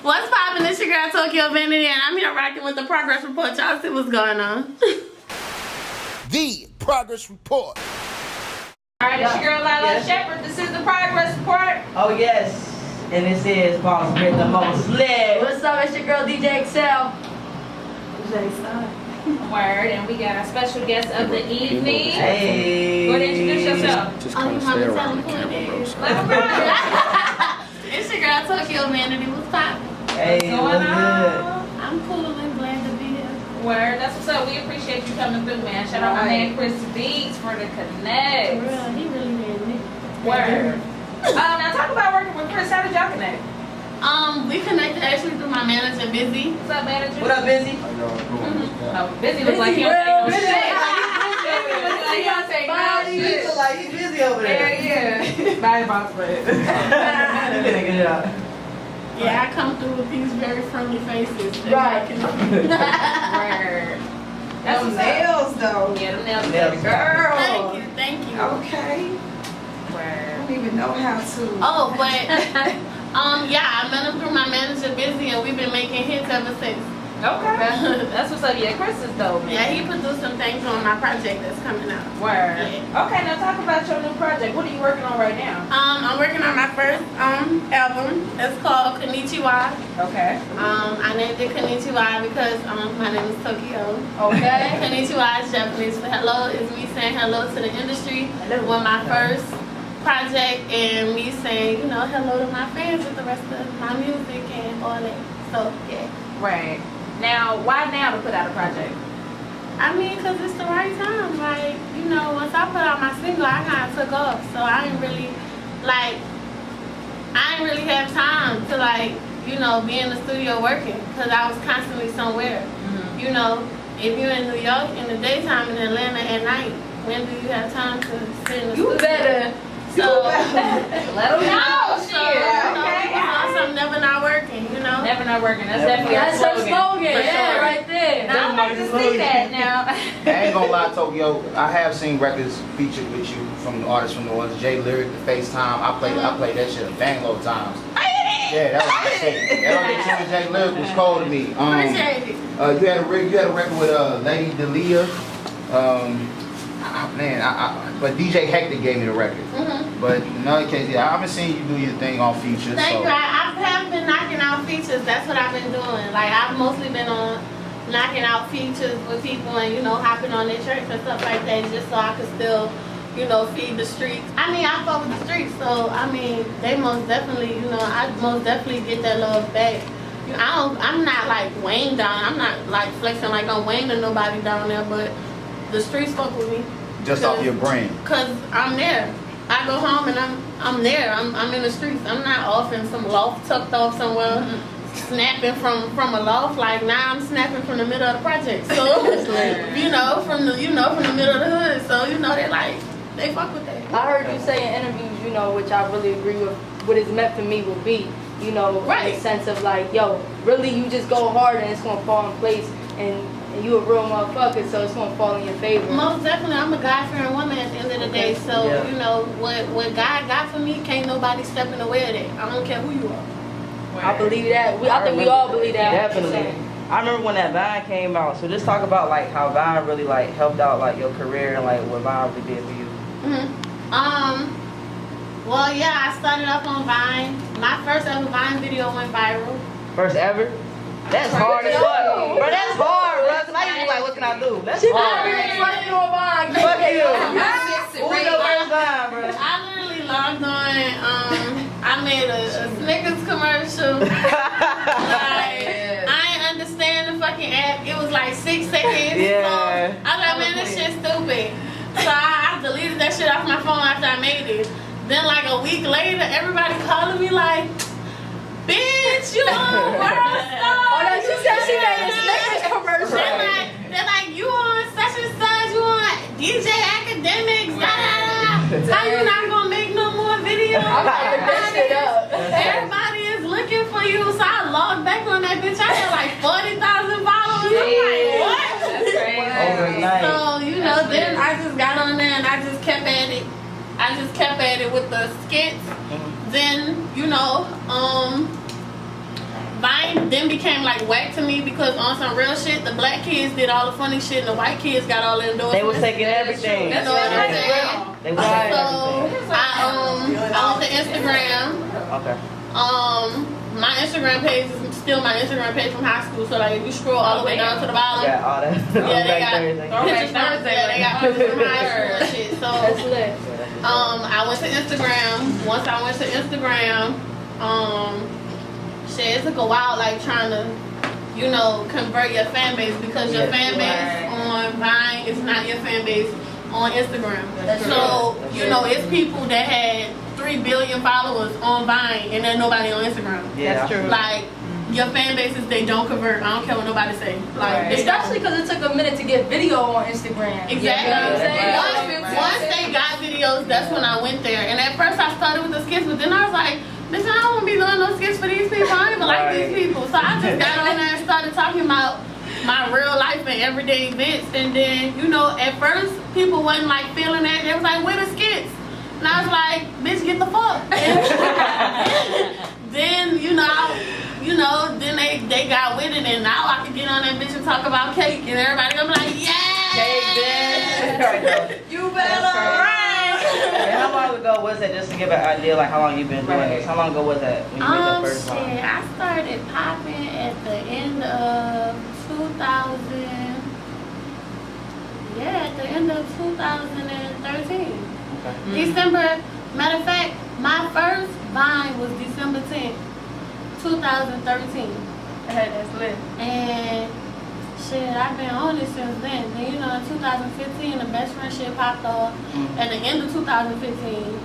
What's poppin'? It's your girl Tokyo Vanity, and I'm here rocking with the progress report. Y'all see what's going on. The progress report. Alright, it's your girl Lila Shepherd. This is the progress report. Oh yes, and this is Boss Brit the most lit. What's up? It's your girl DJ Excel. Word, and we got our special guest of the evening. Hey. Go ahead and introduce yourself. Just kind of stay around the camera, bro. It's your girl Tokyo Vanity. What's poppin'? Hey, What's going what's on? I'm cool and glad to be here. Word, that's what's up. We appreciate you coming through, man. Shout out my man Chris Beatz for the connect. For real, he really did it. Word. Now talk about working with Chris. How did y'all connect? We connected actually through my manager, Busy. What's up, manager? What up, Busy? Oh, Busy looks like he don't take no shit. He don't take no He shit. look like he's busy over there. Yeah. Bye, boss man. You did a good job. Yeah, I come through with these very friendly faces. Right. Word. That's Them what's up. nails though. Yeah, them nails. Nails. Girl. Thank you. Okay. I Word. don't even know how to. Oh, but yeah, I met him through my manager, Busy, and we've been making hits ever since. Okay. That's what's up. Yeah, Chris is dope, man. Yeah, he produced some things on my project that's coming out. Word. Yeah. Okay, now talk about your new project. What are you working on right now? I'm working on my first album. It's called Kon'nichiwa. Okay. I named it Kon'nichiwa because my name is Tokyo. Okay. Konnichiwa is Japanese for hello. Is me saying hello to the industry with my first project, and me saying, you know, hello to my fans with the rest of my music and all that. So yeah. Right. Now, why now to put out a project? I mean, cause it's the right time. Like, you know, once I put out my single, I kind of took off. So I ain't really have time to you know, be in the studio working, cause I was constantly somewhere. Mm-hmm. You know, if you're in New York in the daytime and Atlanta at night, when do you have time to sit in the studio? better. So Let them know. so, Shit. you know, Okay. I'm never not working. You know. Never not working. That's Never definitely That's her slogan. For Yeah, sure. right there. Now, I like to see that now. I ain't gonna lie, Tokyo. I have seen records featured with you from the artists from New Orleans. J Lyric, the FaceTime. I played that shit a bangload of times. Yeah, that was my shit. That was J Lyric was cold to me. Appreciate it. You had a record with Lady Delia. But DJ Hector gave me the record. But in other case, yeah, I've been seeing you do your thing on features. Thank so. you. I have been knocking out features. That's what I've been doing. Like, I've mostly been on knocking out features with people and, you know, hopping on their shirts and stuff like that just so I could still, you know, feed the streets. I mean, I fuck with the streets, so, I mean, they most definitely, you know, I most definitely get that love back. You know, I'm not like Wayne down. I'm not like flexing like I'm Wayne to nobody down there, but the streets fuck with me. Just off your brain. Cause I'm there. I go home and I'm there. I'm in the streets. I'm not off in some loft tucked off somewhere, snapping from a loft. Like now I'm snapping from the middle of the project. So you know, from the middle of the hood. So you know they fuck with that. I heard you say in interviews, you know, which I really agree with. What it's meant for me will be, you know, in the sense of like, yo, really you just go hard and it's gonna fall in place and you a real motherfucker, so it's gonna fall in your favor. Most definitely, I'm a God-fearing woman at the end of the day. So you know what God got for me, can't nobody step in the way of that. I don't care who you are. I believe that. I think we all believe that. Definitely. I remember when that Vine came out. So just talk about like how Vine really like helped out like your career and like what Vine really did for you. Well, yeah, I started up on Vine. My first ever Vine video went viral. First ever? That's hard as fuck. Bro, that's hard, bro. Cause I used to be like, what can I do? That's hard. Fuck you. Who was your first Vine, bro? I literally logged on. I made a Snickers commercial. Like, I ain't understand the fucking app. It was like 6 seconds. Yeah. So I was like, man, this shit's stupid. So I deleted that shit off my phone after I made it. Then like a week later, everybody calling me like, bitch, you on World Star. Oh, no, she said she made a Snickers commercial. They're like, you on such and such, you on DJ Academics, da da da. How you not gonna make no more videos? I'm like, that shit up. Everybody is looking for you. So I logged back on that bitch. I had like 40,000 followers. I'm like, what? That's crazy. Overnight. So, you know, then I just got on there and I just kept at it. I just kept at it with the skits. Then, you know, Vine then became like whack to me because on some real shit, the black kids did all the funny shit and the white kids got all the endorsements. They was taking everything. You know what I'm saying? They was taking So everything. I went to Instagram. Okay. My Instagram page is still my Instagram page from high school. So like if you scroll all the way down to the bottom, Yeah, all that. yeah, they got pictures from Thursday. yeah, they got pictures from high school and shit. So That's lit. I went to Instagram. Once I went to Instagram, shit, it took a while like trying to, you know, convert your fan base because your fan base on Vine is not your fan base on Instagram. So, you know, it's people that had 3 billion followers on Vine and then nobody on Instagram. Yeah, That's true. Like, your fan bases, they don't convert. I don't care what nobody say. Like, they don't. Especially because it took a minute to get video on Instagram. Exactly. You know what I'm saying? Once they got videos, that's when I went there. And at first I started with the skits, but then I was like, bitch, I don't want to be doing no skits for these people. I don't even like these people. So I just got on there and started talking about my real life and everyday events. And then, you know, at first people wasn't like feeling that. They was like, where the skits? And I was like, bitch, get the fuck. Then, then they got with it, and now I can get on that bitch and talk about cake, and everybody gonna be like, yeah! Cake dance. You better right! And how long ago was that, just to give an idea, like how long you been doing this? How long ago was that when you made that first song? Shit, I started popping at the end of 2000. Yeah, at the end of 2013. Okay. December, matter of fact, my first Vine was December 10th, 2013. That's lit. And shit, I've been on it since then. Then, you know, in 2015, the best friend shit popped off. At the end of 2015,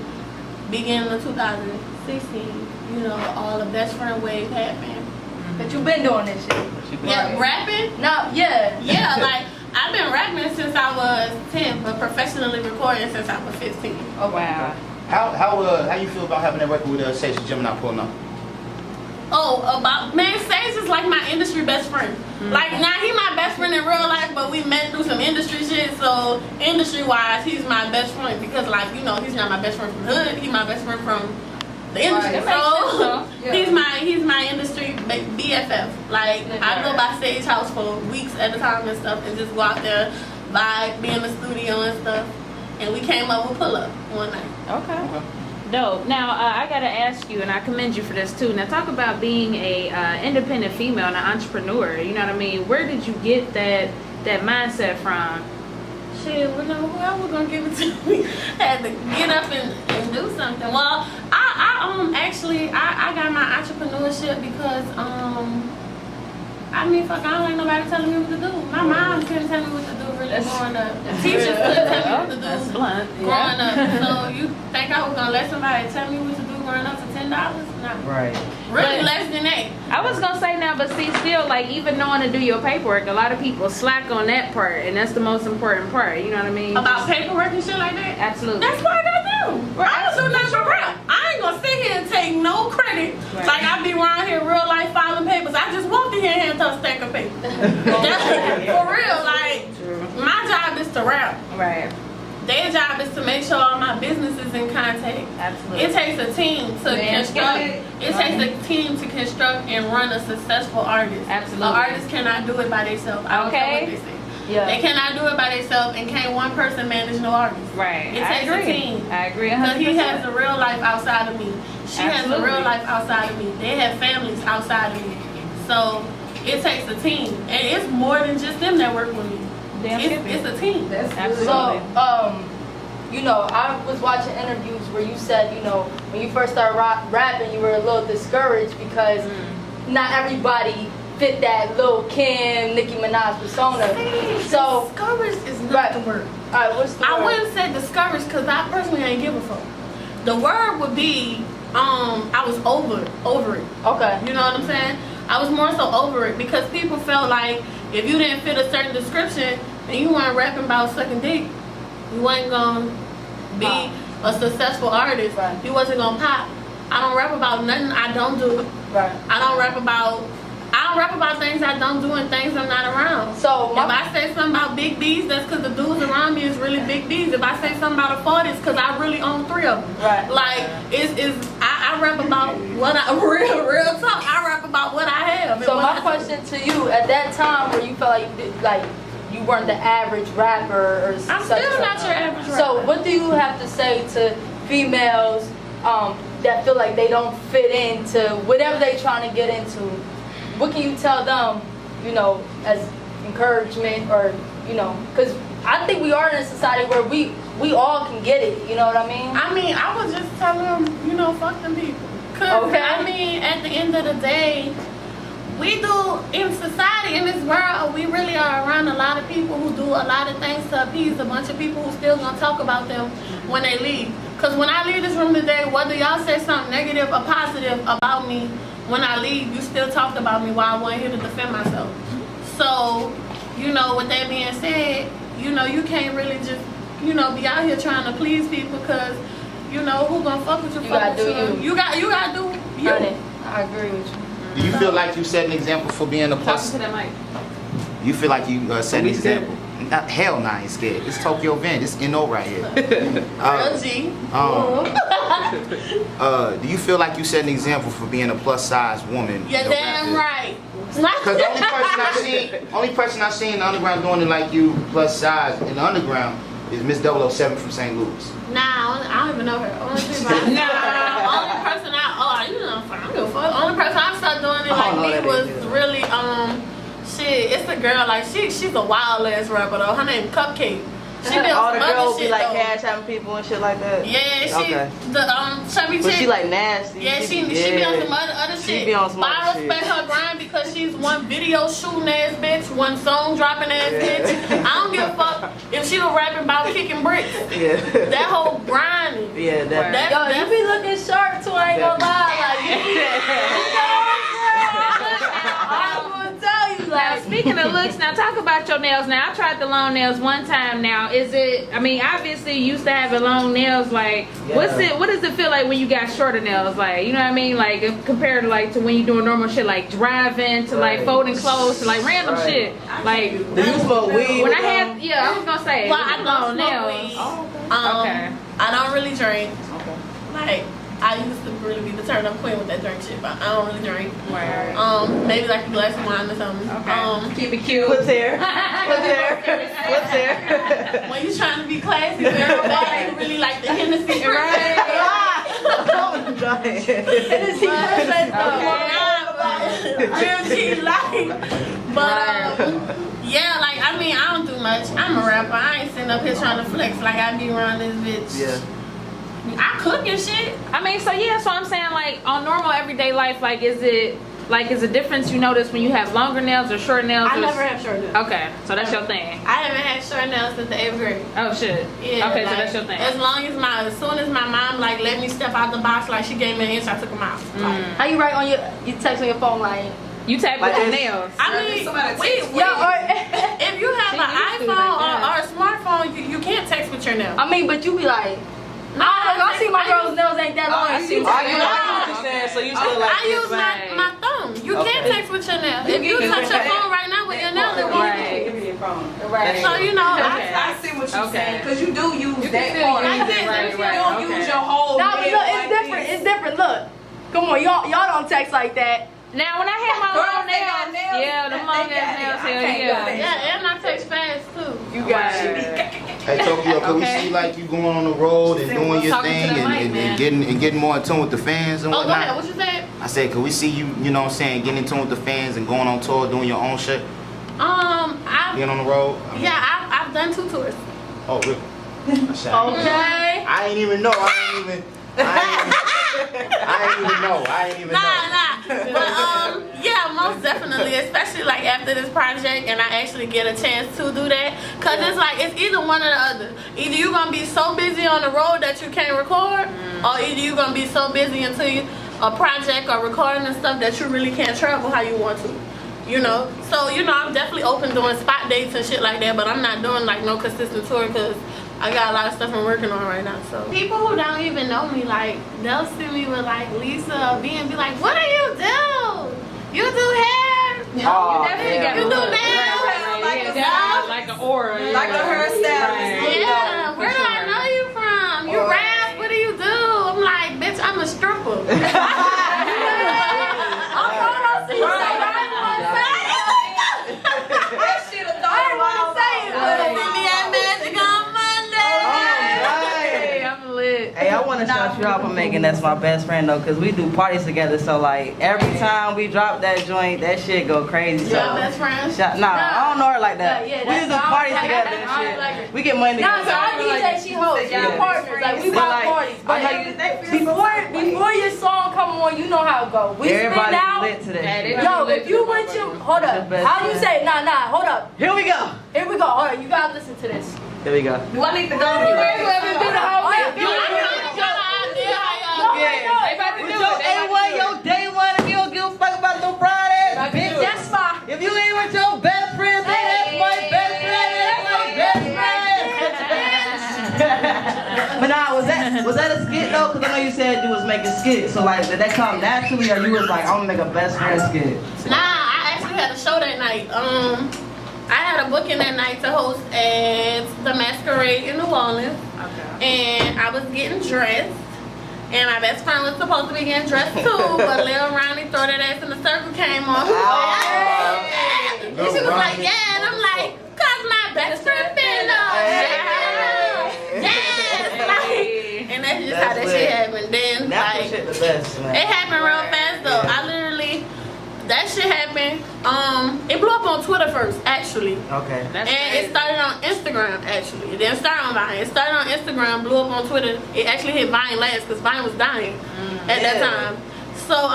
beginning of 2016, you know, all the best friend wave happened. But you been doing this shit. Yeah, rapping? No, yeah. Yeah, like, I've been rapping since I was 10, but professionally recording since I was 15. Oh, wow. How you feel about having that record with Sage Gemini pulling up? Man, Sage is like my industry best friend. Like, now he my best friend in real life, but we met through some industry shit. So industry wise, he's my best friend because, like, you know, he's not my best friend from the hood. He's my best friend from the industry. Right. So he's my industry BFF. Like, I go by Sage House for weeks at a time and stuff, and just go out there, vibe, be in the studio and stuff. And we came up with Pull Up one night. Okay. Dope. Now, I gotta ask you, and I commend you for this too. Now, talk about being a independent female and an entrepreneur. You know what I mean? Where did you get that mindset from? Shit, well, no, who else was gonna give it to me? Had to get up and do something. Well, I got my entrepreneurship because I mean, fuck, I don't like nobody telling me what to do. My mom couldn't tell me what to do really growing up. The teachers couldn't tell me what to do That's blunt. growing up. So you think I was gonna let somebody tell me what to do growing up for $10? No. Right. Really But- less than that. I was gonna say now, but see, still, like, even knowing to do your paperwork, a lot of people slack on that part, and that's the most important part. You know what I mean? About paperwork and shit like that. Absolutely. That's what I gotta do. I don't do nothing for real. I ain't gonna sit here and take no credit. Right. Like I be around here real life filing papers. I just walked in here and handed a stack of paper. That's for real. Like my job is to rap. Right. Their job is to make sure all my business is in contact. Absolutely. It takes a team to construct. It takes a team to construct and run a successful artist. Absolutely. An artist cannot do it by themselves. I don't care what they say. Yeah. They cannot do it by themselves, and can't one person manage no artist. Right. It I takes agree. a team. I agree Because 100%. he has a real life outside of me. She has a Absolutely. real life outside of me. They have families outside of me. So it takes a team. And it's more than just them that work with me. Damn It's a team. Absolutely. So, you know, I was watching interviews where you said, you know, when you first started rapping, you were a little discouraged because not everybody fit that Lil Kim, Nicki Minaj persona. So, discouraged is not right. the word. Alright, what's the I word? wouldn't say discouraged because I personally ain't give a fuck. The word would be, I was over it. Okay. You know what I'm saying? I was more so over it because people felt like if you didn't fit a certain description and you weren't rapping about sucking dick, you wasn't gonna be a successful artist. Right. You wasn't gonna pop. I don't rap about nothing I don't do. Right. I don't rap about things I don't do and things I'm not around. So, If I say something about big B's, that's because the dudes around me is really big B's. If I say something about a 40, it's because I really own 3 of them. Right. Like, I rap about what I, real talk, I rap about what I have and So But my question to you, at that time where you felt like you weren't the average rapper or I'm such still not your average rapper. So what do you have to say to females that feel like they don't fit into whatever they trying to get into? What can you tell them, you know, as encouragement or, you know, because I think we are in a society where we all can get it, you know what I mean? I mean, I would just tell them, you know, fuck them people. Cause Okay. I mean, at the end of the day, we do, in society, in this world, we really are around a lot of people who do a lot of things to appease a bunch of people who still gonna talk about them when they leave. Cause when I leave this room today, whether y'all say something negative or positive about me, when I leave, you still talked about me while I wasn't here to defend myself. So, you know, with that being said, you know, you can't really just, you know, be out here trying to please people because, you know, who gonna fuck with you? You gotta do you. You gotta do you. Honey, I agree with you. Do you feel like you set an example for being a Talking plus? to that mic. You feel like you set an We scared. example? Hell nah, I ain't scared. It's Tokyo Van. It's NO right here. Real G. Do you feel like you set an example for being a plus size woman? You're in the damn rap right. Because the only person I've seen in the underground doing it like you plus size in the underground is Miss 007 from St. Louis. Nah, I don't even know her. Only person I you know, I don't give a fuck. Only person I started doing it like me was really shit. It's a girl like she's a wild ass rapper though. Her name Cupcake. She did All some the other girls shit be like though. cash having people and shit like that. Yeah, she Okay. the chubby But chick. she like nasty. Yeah, she be on some other She shit. be on some But I other respect shit. her grind because she's one video shooting ass bitch, one song dropping ass bitch. I don't give a fuck if she was rapping about kicking bricks. Yeah. That whole grinding. Yeah, that. Yo, you be looking sharp too, I ain't gonna lie. Like, I will tell you, Now, like, speaking of looks, now talk about your nails. Now, I tried the long nails one time. Now, is it? I mean, obviously, you used to having long nails. Like, what does it feel like when you got shorter nails? Like, you know what I mean? Like, compared to like to when you doing normal shit, like driving to like folding clothes to like random shit. Like, Do you smoke weed? when I with had, them? yeah, I was gonna say, Well, with I the don't long smoke nails. weed. Okay. I don't really drink. Okay. Like, I used to really be the turn up queen with that drink shit, but I don't really drink. Right. Maybe like a glass of wine or something. Okay. Keep it cute. What's there? What's there? What's there? When you trying to be classy with everybody, you really like the Hennessy. Right. Real G life. But yeah, like I mean, I don't do much. I'm a rapper. I ain't sitting up here trying to flex like I be around this bitch. Yeah. I cook and shit. I mean, so yeah, so I'm saying like on normal everyday life, like is it a difference you notice when you have longer nails or short nails? I never have short nails. Okay, so that's your thing. I haven't had short nails since the 8th grade. Oh shit. Yeah. Okay, like, so that's your thing. As soon as my mom like let me step out the box, like she gave me an inch, I took them out. Like, how you write on you text on your phone like, You type Like with your this. nails. I mean, if you have She an used to iPhone like or a smartphone, you can't text with your nails. I mean, but you be like, I see my girl's nails ain't that long. I get what you're saying, so you still like I use right. my thumb. You can't Okay. text with your nails. If you touch your phone right now with your nails, it won't. Right. Right. So you know, Okay. I see what you're Okay. saying, because you do use You that can still part. use I it, did. right, You right. don't Okay. use your whole Nah, but nail look, it's like different. this. It's different. Look, come on, y'all don't text like that. Now when I had my Girls, long they got nails, nails. yeah, the They long got it. ass nails, I hell can't yeah. do that. yeah, and I text fast too. You got Right. Hey Tokyo, can we Okay. see like you going on the road and doing your Talking to thing the mic, and man. getting more in tune with the fans and Oh, go ahead. whatnot? What you said? I said, can we see you, you know what I'm saying, getting in tune with the fans and going on tour, doing your own shit, being on the road? I've done 2 tours. Oh, really? Okay. I ain't even know. I ain't even know. Nah. But yeah, most definitely, especially like after this project, and I actually get a chance to do that, cause it's like it's either one or the other. Either you gonna be so busy on the road that you can't record, or either you gonna be so busy until a project or recording and stuff that you really can't travel how you want to. You know, so you know I'm definitely open doing spot dates and shit like that, but I'm not doing like no consistent tour because I got a lot of stuff I'm working on right now. So people who don't even know me, like they'll see me with like Lisa or B and be like, "What do you do? You do hair? Oh, You definitely yeah. got You a do look. nails? Right, Like yeah, a definitely like an aura. Yeah. Like a hairstyle. Right. Yeah, For where do I sure. know you from? You rap? What do you do?" I'm like, "Bitch, I'm a stripper." I'm going to see you. want to shout you out for making that's my best friend though, cause we do parties together. So like every time we drop that joint, that shit go crazy. So Your best friend? nah, I don't know her like that. Yeah, We just do parties together and shit. We get money Nah, together. so our DJ, she hosts. We partners. Like, we But, buy like, parties. I know But before your song come on, you know how it go. We Everybody spin out. lit to that shit. Yo, if you went your... Hold That's up. the best How you friend. say... Nah, hold up. Here we go. Here we go. Hold up. You gotta listen to this. Here we go. Do I need to go? Do the whole thing. You got an idea how y'all No, do no, it. no. They about to do Yo, it. They about to do yo, it. day one, if you don't give a fuck about no Fridays, bitch. That's fine. If you ain't with your best friend, then that's my best friend. That's my best friend. But nah, was that a skit though? Cause I know you said you was making skits. So like, did that come naturally, or you was like, I'm gonna make a best friend skit? Nah, I actually had a show that night. I had a booking that night to host at the Masquerade in New Orleans. And I was getting dressed. And my best friend was supposed to be getting dressed too, but Lil Ronnie throw that ass in the circle came on. And she was like, yeah, and I'm like, cause my best friend been on. Yes, like, and that's just how that shit happened. Then That like, shit the best, man. it happened real fast though. I literally, that shit happened. It blew up on Twitter first, actually. Okay. That's And crazy. it started on Instagram, actually. It didn't start on Vine. It started on Instagram, blew up on Twitter. It actually hit Vine last because Vine was dying at that time. So,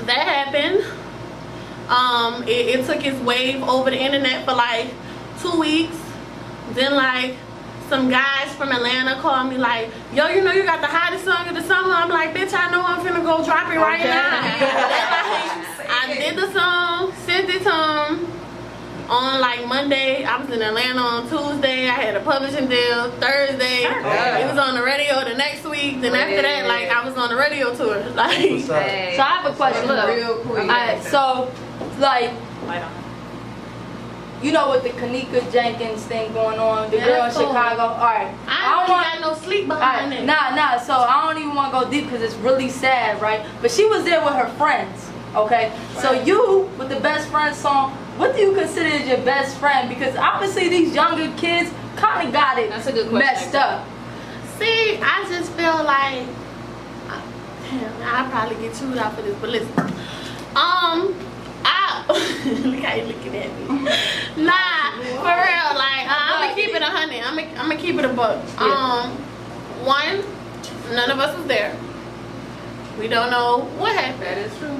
that happened. It took its wave over the internet for like 2 weeks. Then, like, some guys from Atlanta called me like, yo, you know you got the hottest song of the summer. I'm like, bitch, I know I'm finna go drop it right now. I did the song, sent it to him on like Monday. I was in Atlanta on Tuesday. I had a publishing deal Thursday. It was on the radio the next week. Then after that, like I was on the radio tour. Like, What's up? So I have a question. Look. Real quick. Alright, so, like, you know with the Kanika Jenkins thing going on, the Yeah, girl in that's cool. Chicago. Alright. I don't got no sleep behind it. Nah, so I don't even want to go deep because it's really sad, right? But she was there with her friends, okay? So you, with the best friend song, what do you consider as your best friend? Because obviously these younger kids kind of got it That's a good question. messed up. See, I just feel like, damn, I'll probably get chewed out for this, but listen. Look how you looking at me. Nah, for real, like, I'm gonna keep it 100. I'm gonna keep it a buck. One, none of us was there. We don't know what happened. That is true.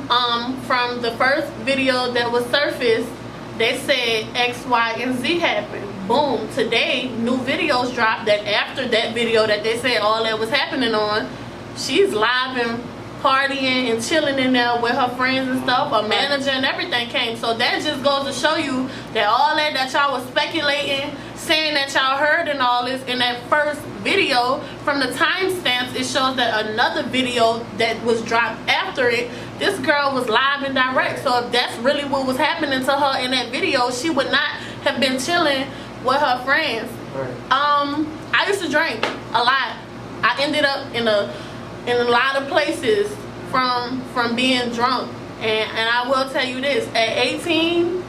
From the first video that was surfaced, they said X, Y, and Z happened. Boom. Today, new videos dropped that after that video that they said all that was happening on, she's live and partying and chilling in there with her friends and stuff. A manager and everything came. So that just goes to show you that all that y'all was speculating, saying that y'all heard and all this in that first video, from the timestamps, it shows that another video that was dropped after it, this girl was live and direct. So if that's really what was happening to her in that video, she would not have been chilling with her friends. I used to drink a lot. I ended up in a lot of places from being drunk. And I will tell you this, at 18,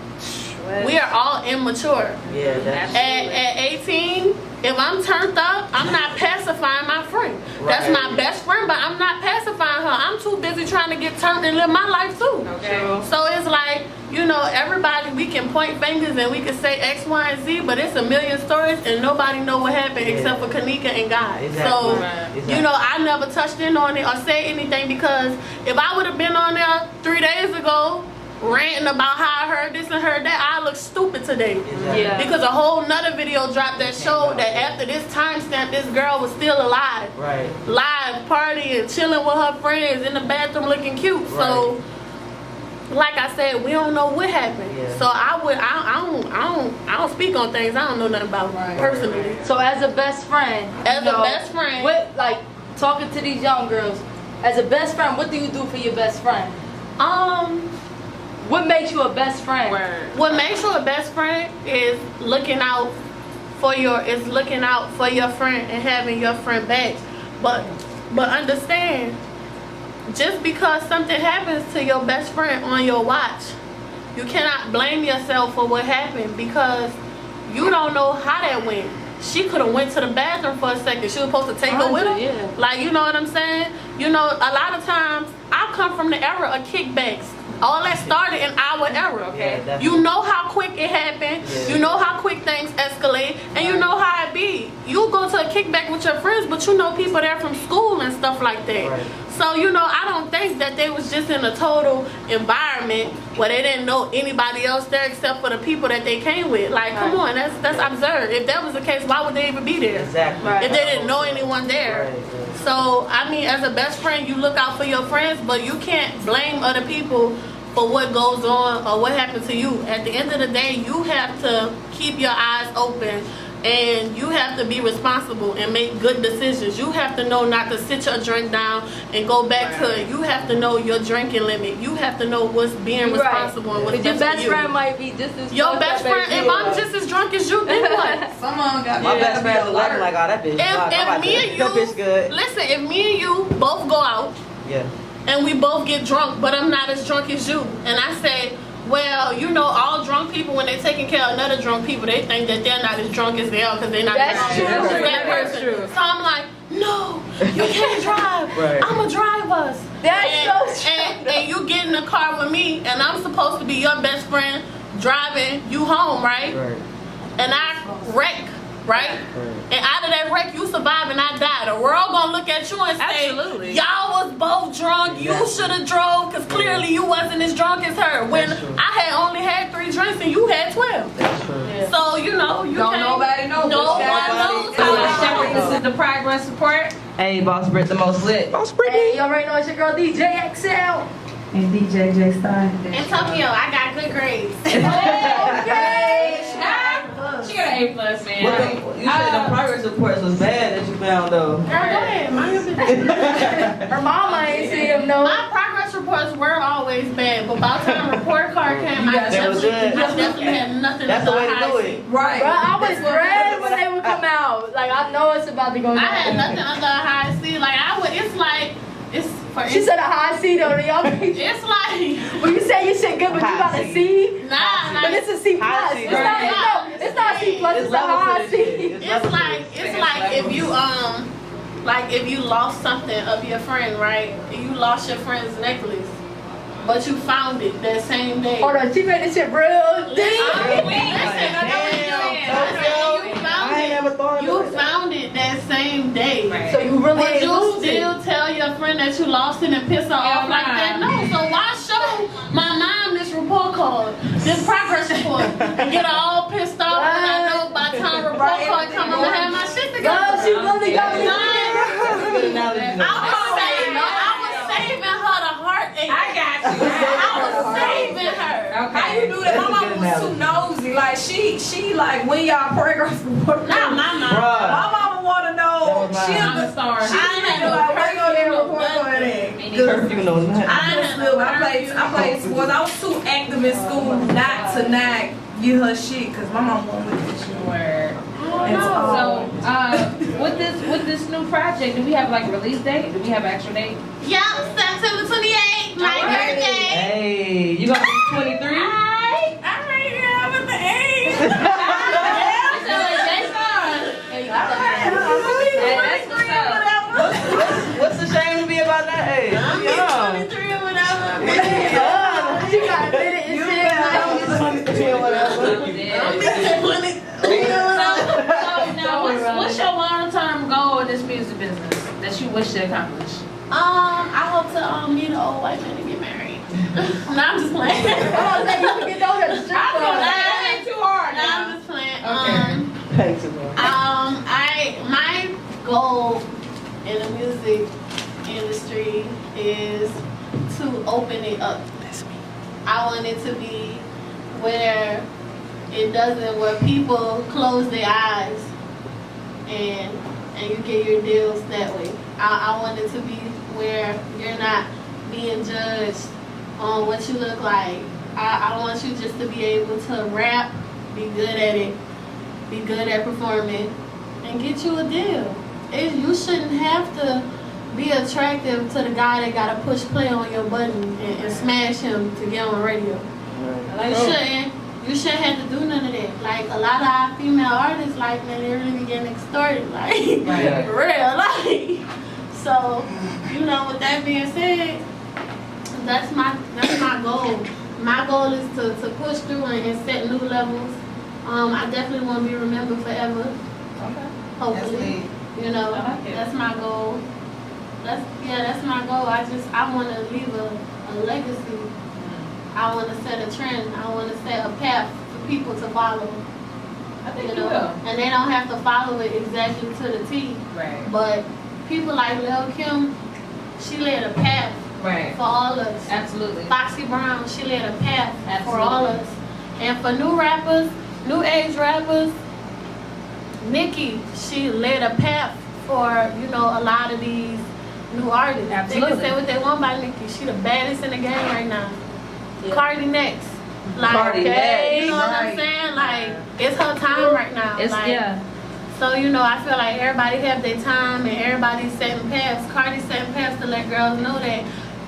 we are all immature. Yeah, that's At 18, if I'm turned up, I'm not pacifying my friend. That's my best friend, but I'm not pacifying her. I'm too busy trying to get turned and live my life too. Okay. So it's like, you know, everybody, we can point fingers and we can say X, Y, and Z, but it's a million stories and nobody know what happened except for Kanika and God. So, Exactly. you know, I never touched in on it or say anything, because if I would have been on there 3 days ago ranting about how I heard this and heard that, I look stupid today. Yeah. Because a whole nother video dropped that showed that after this timestamp, this girl was still alive. Right. Live, partying, chilling with her friends in the bathroom looking cute. So, like I said, we don't know what happened. Yeah. So I don't speak on things I don't know nothing about personally. So as a best friend, As you a know, best friend, what, like, talking to these young girls, as a best friend, what do you do for your best friend? What makes you a best friend? what makes you a best friend is looking out for your friend and having your friend back. But understand, just because something happens to your best friend on your watch, you cannot blame yourself for what happened, because you don't know how that went. she could have went to the bathroom for a second. She was supposed to take her with her. Yeah. Like, you know what I'm saying? You know, a lot of times, I come from the era of kickbacks. All that started in our era. Okay. Yeah, You know how quick it happened. Yeah. You know how quick things escalate. And you know how it be. You go to a kickback with your friends, but you know people there from school and stuff like that. Right. So, you know, I don't think that they was just in a total environment where they didn't know anybody else there except for the people that they came with. Like, come on, that's absurd. If that was the case, why would they even be there? Exactly. Right. If they didn't know anyone there. Right. So, I mean, as a best friend, you look out for your friends, but you can't blame other people for what goes on or what happened to you. At the end of the day, you have to keep your eyes open and you have to be responsible and make good decisions. You have to know not to sit your drink down and go back to it. You have to know your drinking limit. You have to know what's being responsible and what's But your best for best you. friend might be just as Your fucked best up as friend, if you I'm are. just as drunk as you, then what? Someone got My best friend was like, oh that bitch. If me and you, that bitch good. listen, if me and you both go out Yeah. and we both get drunk, but I'm not as drunk as you, and I say, well, you know, all drunk people, when they're taking care of another drunk people, they think that they're not as drunk as they are because they're not That's drunk. true. As that That's person. true. So I'm like, no, you can't drive. Right. I'm going to drive us. That's so true. And you get in the car with me, and I'm supposed to be your best friend driving you home, right? Right. And I wreck, right? And out of that wreck, you survive and I die. The world gonna look at you and say, Absolutely. y'all was both drunk. You should have drove because clearly you wasn't as drunk as her. When That's true. I had only had 3 drinks and you had 12. That's true. So, you know, you Don't can't. nobody know. Nobody knows. This is the progress report. Hey, Boss Brit, the most lit. Boss Brit. Hey, you already know it's your girl DJ XL. And DJ J Stein. In Tokyo, I got good grades. Okay. She got an A+, man. You said the progress reports was bad that you found though. Girl, go ahead. Mind your business. Her mama ain't see him no. My progress reports were always bad, but by the time the report card came, I That was good. definitely had nothing That's to the way to high do seat. it. Right. Bro, I was dread when they would come out. Like, I know it's about to go down. I had nothing under a high C. Like it's like it's for She said a high C though, y'all. it's like When you say you shit good, but you got a C. nah. But it's a C plus. High C, It's not. right. No, it's not C plus. It's a levels to high this C. shit. It's like if you lost something of your friend, right? You lost your friend's necklace, but you found it that same day. Hold on, she made this shit real deep. I ain't never thought You about it. found it that same day. So you really Would ain't you lose it. still tell your friend that you lost it and piss her off like that? No. So why show my mom this report card, this progress report, and get her all pissed off when I know by the time the report card come, I'm gonna have my shit Girl, together. she really got me. That's a good analogy. I was saving her the heartache. I got you. I was saving her. How you do that? My mama was too nosy. Like she like when y'all progress report. Not my mom. Bruh. My mama wanna know. That was She'll mine. I'm sorry. She be like, where your damn report card at? Curfew knows that. I played sports. I was too active in school not to not get her shit because my mom won't look at shit. Word. Oh, So, with this new project, do we have like a release date? Do we have an actual date? Yup, September 28th, my birthday. Hey, you gonna be 23? Alright, yeah, I'm at the age. What's the shame to be about that age? I'm Young. 23 or whatever. Young. She got a minute and shit. I'm 23 So now, what's your long-term goal in this music business that you wish to accomplish? I hope to meet an old white man and get married. No, I'm just playing. Oh, that you can get over the strip I'm club. playing too hard. No, I'm just playing. Thanks, man. My goal in the music industry is to open it up. That's me. I want it to be where it doesn't, where people close their eyes and you get your deals that way. I want it to be where you're not being judged on what you look like. I want you just to be able to rap, be good at it, be good at performing, and get you a deal. You shouldn't have to be attractive to the guy that got to push play on your button and smash him to get on the radio. Like, you shouldn't. you shouldn't have to do none of that. Like a lot of our female artists, like man, they're really getting extorted, like for real, like. So, you know, with that being said, that's my goal. My goal is to push through and set new levels. I definitely want to be remembered forever. Okay. Hopefully, you know, that's my goal. That's my goal. I want to leave a legacy. I want to set a trend. I want to set a path for people to follow. I think You know, and they don't have to follow it exactly to the T. Right. But people like Lil Kim, she laid a path Right. for all of us. Absolutely. Foxy Brown, she laid a path for Absolutely. all of us. And for new rappers, new age rappers, Nicki, she laid a path for, you know, a lot of these new artists. Absolutely. They can say what they want about Nicki. She the baddest in the game right now. Yeah. Cardi next. Like, Cardi next. you know what I'm Right. saying? Like, it's her time right now. It's like, yeah. So, you know, I feel like everybody have their time and everybody's setting paths. Cardi's setting paths to let girls know that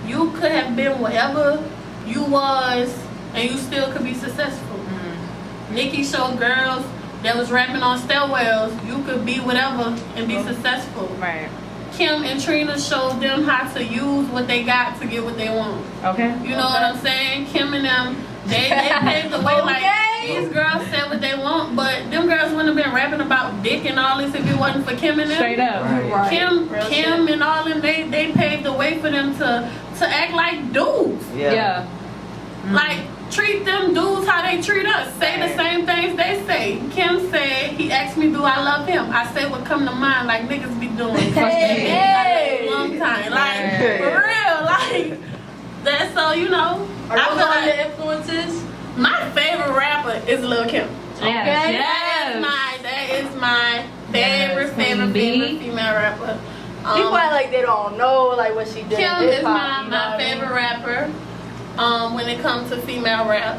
you could have been whatever you was and you still could be successful. Nicki showed girls that was rapping on stairwells, you could be whatever and be successful. Right. Kim and Trina showed them how to use what they got to get what they want. Okay. You know what I'm saying? Kim and them, they paved the way. Like, these girls said what they want, but them girls wouldn't have been rapping about dick and all this if it wasn't for Kim and them. Straight up. Right. Kim and all them, they paved the way for them to act like dudes. Yeah. Like, treat them dudes how they treat us. Say the same things they say. Kim said, he asked me, do I love him? I said what come to mind, like niggas be doing. Hey. Long time. Like, Hey. for real. Like, that's so, you know. Are I those feel all like your influences? my favorite rapper is Lil Kim. Yes. Yes. That is my favorite Queen B. female rapper. People act like they don't know like what she did. Kim in is hip-hop, my you know what I mean? favorite rapper. When it comes to female rap,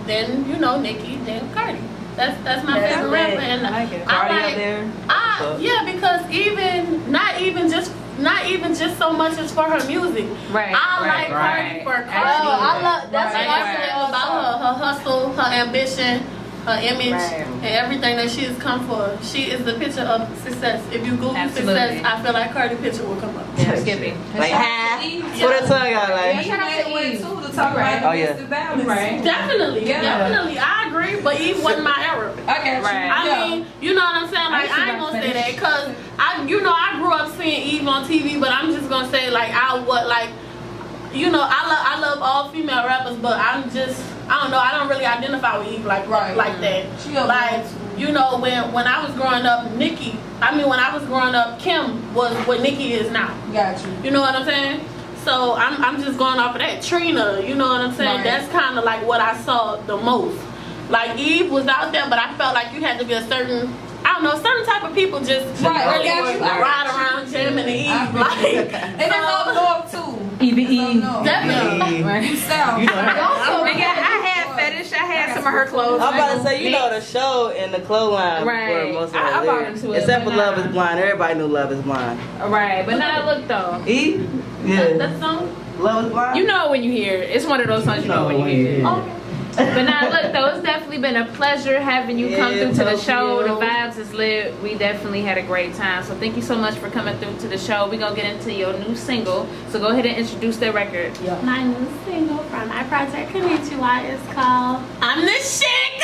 then you know Nicki, then Cardi. That's my That's favorite lit. rapper, and I like it. Cardi I up there. yeah, because not even just so much as for her music. Right. I right, like Cardi right. for Cardi. Oh, I love that's Like, what I I feel say about her hustle, her ambition, her image, Right. and everything that she has come for. She is the picture of success. If you Google Absolutely. success, I feel like Cardi picture will come up. Yeah, Skippy. Like, ha. Put her tongue out like. She made a way too to talk Right. about Oh, yeah. domestic violence. Right. Definitely, Yeah. definitely. I agree, but Eve wasn't my era. I got you. Right. I mean, you know what I'm saying? Like, I ain't gonna say that because I grew up seeing Eve on TV, but I'm just gonna say like I love all female rappers, but I don't know, I don't really identify with Eve like that. She a Like, girl, you know, when I was growing up, Kim was what Nicki is now. Got you. You know what I'm saying? So I'm just going off of that. Trina, you know what I'm saying? Right. That's kind of like what I saw the most. Like Eve was out there, but I felt like you had to be a certain type of people just Right, I really got would you, I ride got you. around jamming the Eve. I feel Like, And that's up north too. EVE. definitely. You south. You know her. Nigga, I had fetish. I had some of her clothes. I'm about to say, you know the show and the clothesline Right. for most of I her bought lyrics. into it, Except but for Love nah. is Blind. Everybody knew Love is Blind. Right, but now look though. E? Yeah. That song. Love is Blind? You know when you hear it. It's one of those songs you know when you hear it. But now look though, it's definitely been a pleasure having you come Yeah, through to the thank show. you. The vibes is lit. We definitely had a great time. So thank you so much for coming through to the show. We're gonna get into your new single. So go ahead and introduce that record. My new single from my project Kon'nichiwa is called I'm the Shit.